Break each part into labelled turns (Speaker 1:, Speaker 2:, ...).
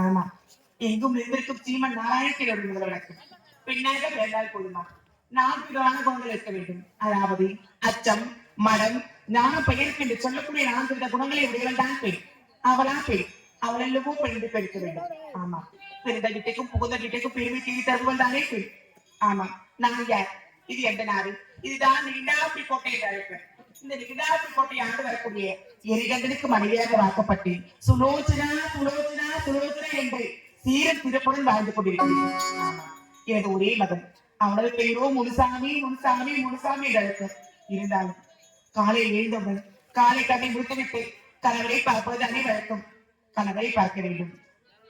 Speaker 1: ஆமா, எங்கும் இருந்திருக்கும் சீமன் நாராயணத்தின் முதல்வனுக்கும் பின்னாக வேண்டால் போதுமா? 4 விதமான குணங்கள் இருக்க வேண்டும். அதாவது அச்சம், மடம், ஞான, பெயருக்கு என்று சொல்லக்கூடிய 4 வித குணங்களை உடையவள் தான் பெண். அவளா பெண், அவள் அல்லவோ பெண்ணு பெருக்க வேண்டும். ஆமா, பிறந்த வீட்டுக்கும் புகுந்த வீட்டுக்கும் பெருமை தீவி தருவள் தானே பெண். ஆமா, நான் யார்? இது எந்த நாடு? இதுதான் நீண்டாப்பி கோட்டை என்று அழைப்பேன். இந்த நீண்டாப்பி கோட்டை ஆண்டு வரக்கூடிய எரிகண்டனுக்கு மனைவியாக வாக்கப்பட்டு சுலோச்சனா சுலோச்சனா சுலோச்சனா என்று சீரன் சிறப்புடன் வாழ்ந்து கொண்டிருக்கிறேன். எனது ஒரே மகன், அவனது பெயரோ முனுசாமி முனுசாமி முனுசாமி என்று அழைக்க. இருந்தாலும் காலையில் எழுந்தவுடன் காலை கண்ணை முடித்துவிட்டு கணவரை பார்ப்பது தானே வழக்கம். கணவரை பார்க்க வேண்டும்.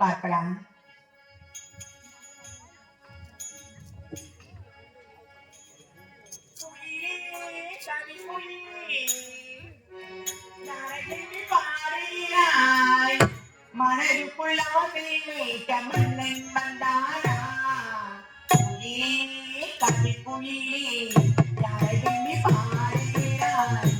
Speaker 1: பார்க்கலாம். மனதுக்குள்ள மன்னன் வந்தானா கவி குயிலே யாரை பாடுகிறாய்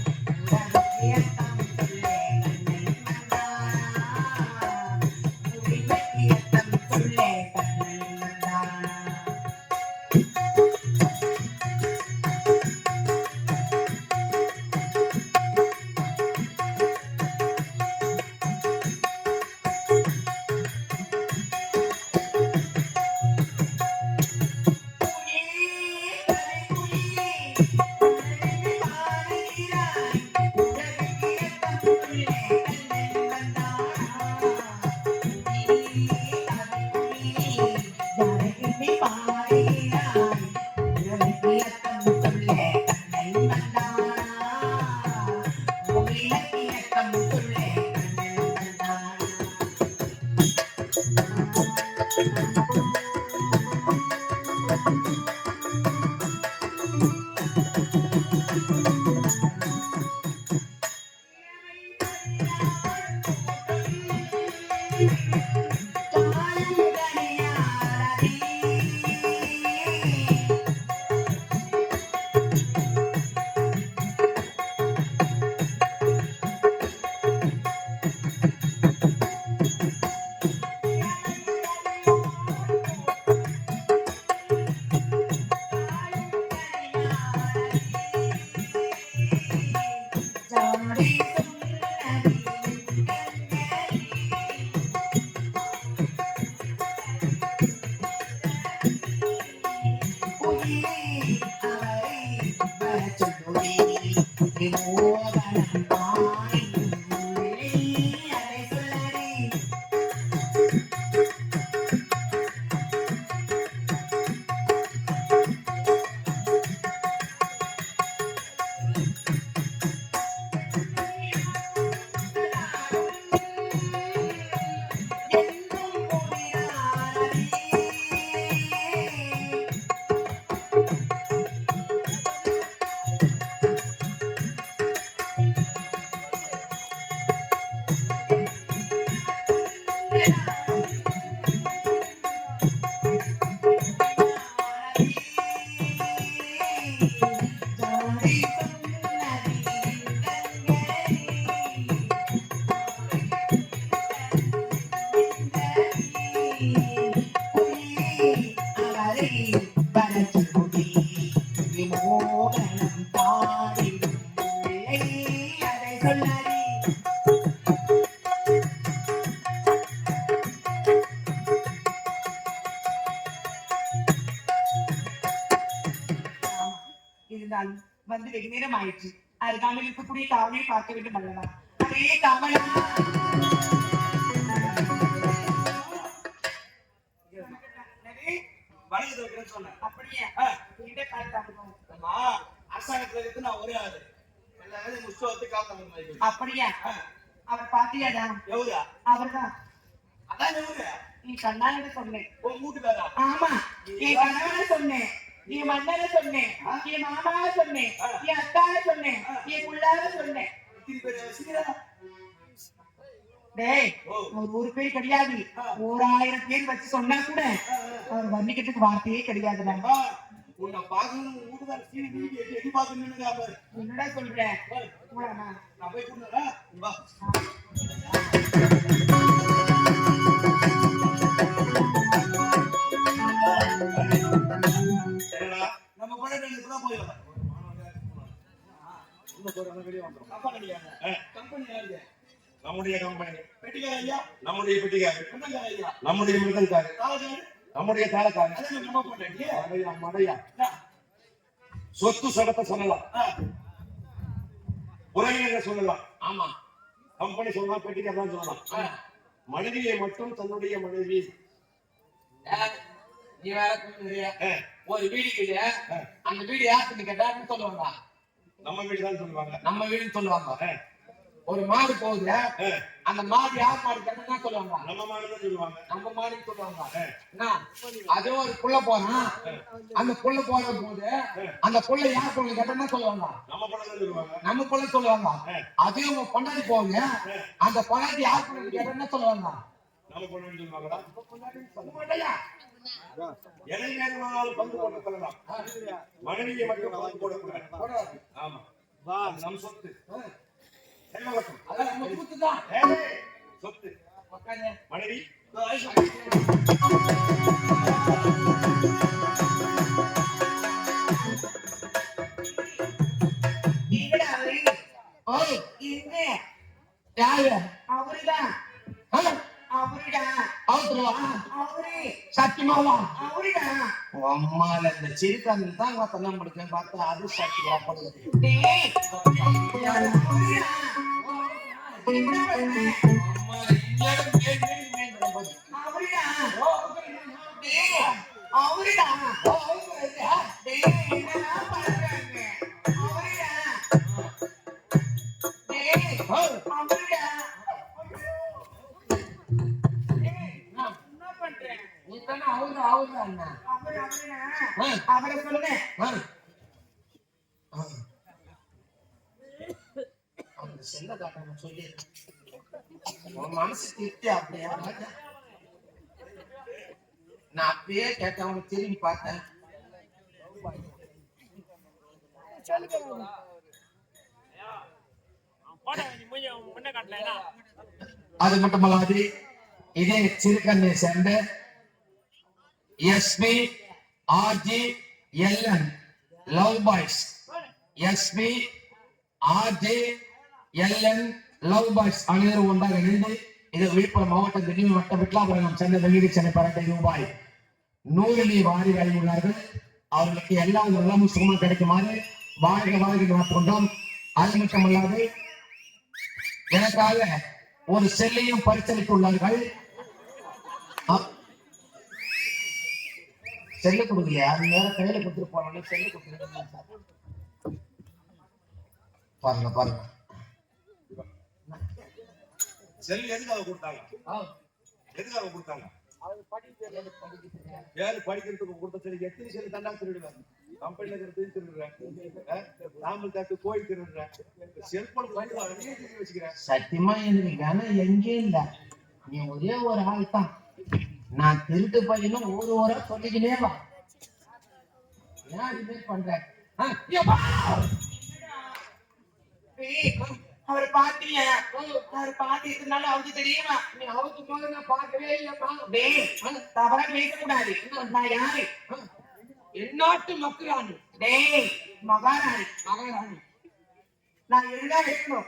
Speaker 1: இருந்தாலும் வந்து வெகு நேரம் ஆயிடுச்சு. அருகாமையில் இருக்கக்கூடிய காவலை பார்க்க வேண்டும் அல்லவா? அதே காவலா அப்படியே அப்படியா? அவர் பாத்தியாடா? அவர்தான். நீ கண்ணால சொன்னேன். ஆமா, என் கணவனை சொன்னேன், என் மன்னரை சொன்னேன், என் மாமாவை சொன்னேன், என் அத்தாவை சொன்னேன், என் புள்ளாவை சொன்னேன். டேய், ஒரு பேர் கிடையாது, 1000 பேர் வச்சு சொன்னா கூட அவர் வர்ணிக்கிறதுக்கு வார்த்தையே கிடையாதுடா. என்னடா சொல்றேன்?
Speaker 2: நம்ம நம்முடைய கம்பெனி பெட்டிக்கார ஐயா, நம்முடைய பெட்டிக்கார ஐயா, நம்முடைய மிருதல்கார, நம்முடைய தாளக்கார, சொத்து சடத்தை சொல்லலாம், உறவினரை சொல்லலாம். ஆமா, கம்பெனி சொல்லலாம், பெட்டிக்கார சொல்லலாம். மனைவியை மட்டும் தன்னுடைய மனைவி.
Speaker 3: நீ வேற ஒரு வீடு இல்ல, அந்த வீடு யாருன்னு கேட்டான்னு சொல்லுவாங்க.
Speaker 2: நம்ம வீடு தான் சொல்லுவாங்க,
Speaker 3: நம்ம வீடுன்னு சொல்லுவாங்க. ஒரு மாடு போகுது, அந்த மாடு யார் மாடு கேட்டா சொல்லுவாங்க,
Speaker 2: நம்ம மாடு தான் சொல்லுவாங்க,
Speaker 3: நம்ம மாடுன்னு சொல்லுவாங்க. அதே ஒரு புள்ள போறான், அந்த புள்ள போற போது அந்த புள்ள யார் புள்ள கேட்டா சொல்லுவாங்க,
Speaker 2: நம்ம புள்ள தான் சொல்லுவாங்க,
Speaker 3: நம்ம புள்ள சொல்லுவாங்க. அதே உங்க பொண்டாடி போகுது, அந்த பொண்டாடி யார் புள்ள கேட்டா சொல்லுவாங்க,
Speaker 2: நம்ம பொண்டாடி சொல்லுவாங்களா? எதை வேணுமானாலும் பங்கு போட்டு கொள்ளலாம், மனைவியை மட்டும் பங்கு போடக்கூடாது. ஆமா, நம் சொத்து சொத்து மனைவி.
Speaker 3: சத்தியமாவா? அம்மால இந்த சிறுக்காந்தில் தான் தன்னம் முடிச்சேன் பார்த்தா அது சத்தியமா படுது.
Speaker 1: அவரை சொல்லுங்க.
Speaker 3: செல்ல காட்டாம சொல்லி மனசு திருப்தி அப்படியா? நான் அப்பயே கேட்டேன், அவனை திரும்பி பார்த்தேன். அது மட்டுமல்லாது இதே சிறுகண்ணை சேர்ந்த SP RG LN love boys, SP RG LN love boys அனைவரும் ஒன்றாக இணைந்து இது விழுப்புரம் மாவட்டம் திடீர் வட்டம் விட்லாபுரம் சென்னை வெளியீடு சென்னை ரூபாய் 100 வாரி வழங்கியுள்ளார்கள். அவர்களுக்கு எல்லா நலமும் சுகமும் கிடைக்குமாறு வாழ்க வாழ்க கொண்டோம். அது மட்டுமல்லாது எனக்காக ஒரு செல்லையும் பரிசளித்துள்ளார்கள். செல்லு கொடுக்கலையா? அது நேரம் கையில கொடுத்துட்டு போனோம். செல்லு கொடுத்து பாருங்க பாருங்க.
Speaker 2: செல் எதுக்காக கொடுத்தாங்க? எதுக்காக கொடுத்தாங்க? யாரு படிக்கிறதுக்கு கொடுத்த செல்? எத்தனை செல் தண்டா திருடுவேன்? கம்பெனில இருக்கிறது திருடுறேன், நாமல் காத்து கோயில் திருடுறேன், செல்போன் வச்சுக்கிறேன்.
Speaker 3: சத்தியமா எனக்கு கனம் எங்கே இல்ல. நீ ஒரே ஒரு ஆள் தான். நான் திருட்டு பையனும் ஊரா சொல்லிக்கினே வா. ஏன் இது பண்றேன்?
Speaker 1: அவர் பாத்தீங்க, அவர் பாத்தீங்கனால அவருக்கு தெரியுமா?
Speaker 3: நீ அவருக்கு போது நான் பார்க்கவே இல்லப்பா.
Speaker 1: தவறா பேசக்கூடாது. நான் யாரு?
Speaker 3: எந்நாட்டு மக்களாணி.
Speaker 1: டேய் மகாராணி.
Speaker 3: மகாராணி
Speaker 1: நான் எழுதா வைக்கணும்,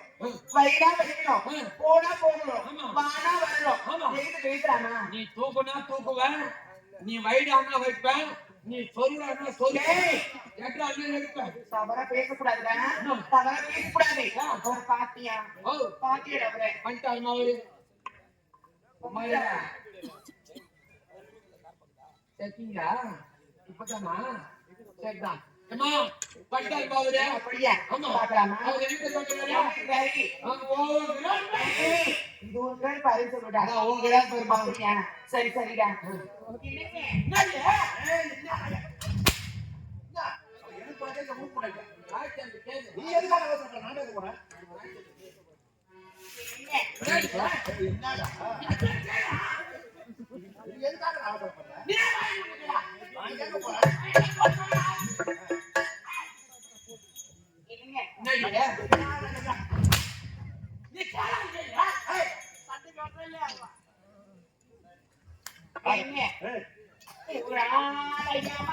Speaker 1: வயிறா வைக்கணும், போனா போகணும், வானா வரணும். எதுக்கு பேசுறானா?
Speaker 3: நீ தூக்குனா தூக்குவேன், நீ வைடானா வைப்பேன், நீ சொல்லுடா சொல்லு.
Speaker 1: ஏய்,
Speaker 3: கேட்டா அண்ணன் எடுப்பேன்.
Speaker 1: தவறா பேசக்கூடாதுடா. தவறா பேசக்கூடாது. அவர் பாத்தியா?
Speaker 3: ஓ
Speaker 1: பாத்தியடா அவரை.
Speaker 3: பண்ணிட்டாரு மாவு. அம்மாயா சரிங்களா? இப்பதானா? சரிதான். அம்மா பண்ணிட்டாரு மாவு.
Speaker 1: அப்படியா?
Speaker 3: ஆமா.
Speaker 1: பார்க்கலாமா?
Speaker 3: அவர் என்ன சொல்றாரு?
Speaker 1: சரி. ஏய், இது ஒரு பேர் பாரு சொல்லுடா.
Speaker 3: அதான் உங்க கிராம் பேர் மாவு.
Speaker 1: அப்படியா? சரி சரிடா. என்னங்க?
Speaker 2: எனக்கு பார்த்தே இந்த மூக்கு முன்னாடி.
Speaker 3: ஆச்சு அந்த கேளு.
Speaker 2: நீ எதுக்காக அவசரப்பட? நானே இருக்க போறேன். என்னடா? நீ எதுக்காக அவசரப்படுற? நான் கேட்க போறேன். ஏய்,
Speaker 1: ஒரு ஆலயமா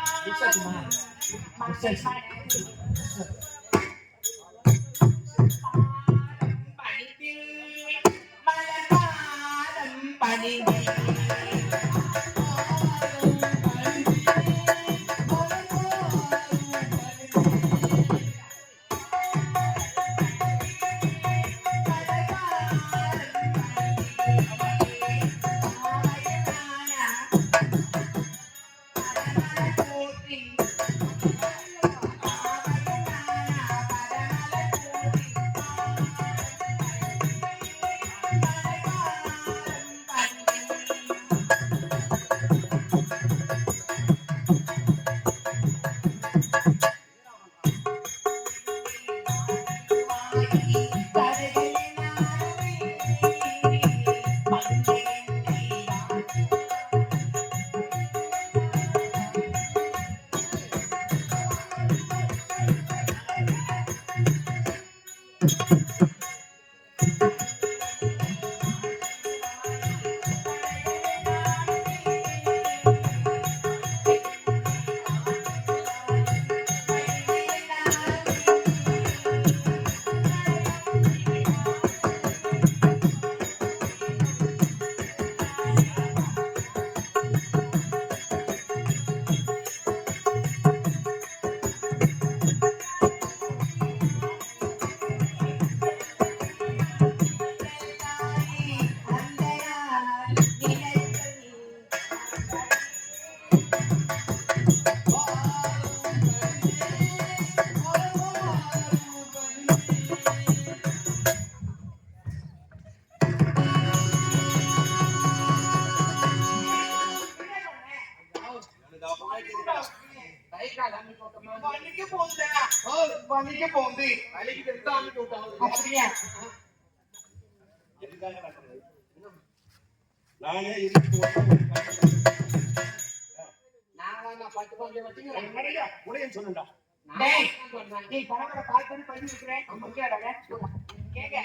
Speaker 3: கை கால் அம்மி போட்டோமா?
Speaker 1: வலிக்க போகுதா?
Speaker 3: ஓ
Speaker 1: வலிக்க போகுது.
Speaker 3: வலிக்கு தெரிஞ்சா அம்மி போட்டாங்க.
Speaker 1: அப்படியா?
Speaker 2: எதுக்காக நடக்கிறது? நானே இருக்கு
Speaker 3: நான் 10 பஞ்சம் வச்சுக்கிறேன்.
Speaker 2: நிறைய உடையன்னு சொல்லுடா.
Speaker 1: டேய், நீ பரவாயில்ல கால் பண்ணி பண்ணி வைக்கிறேன். கேட்க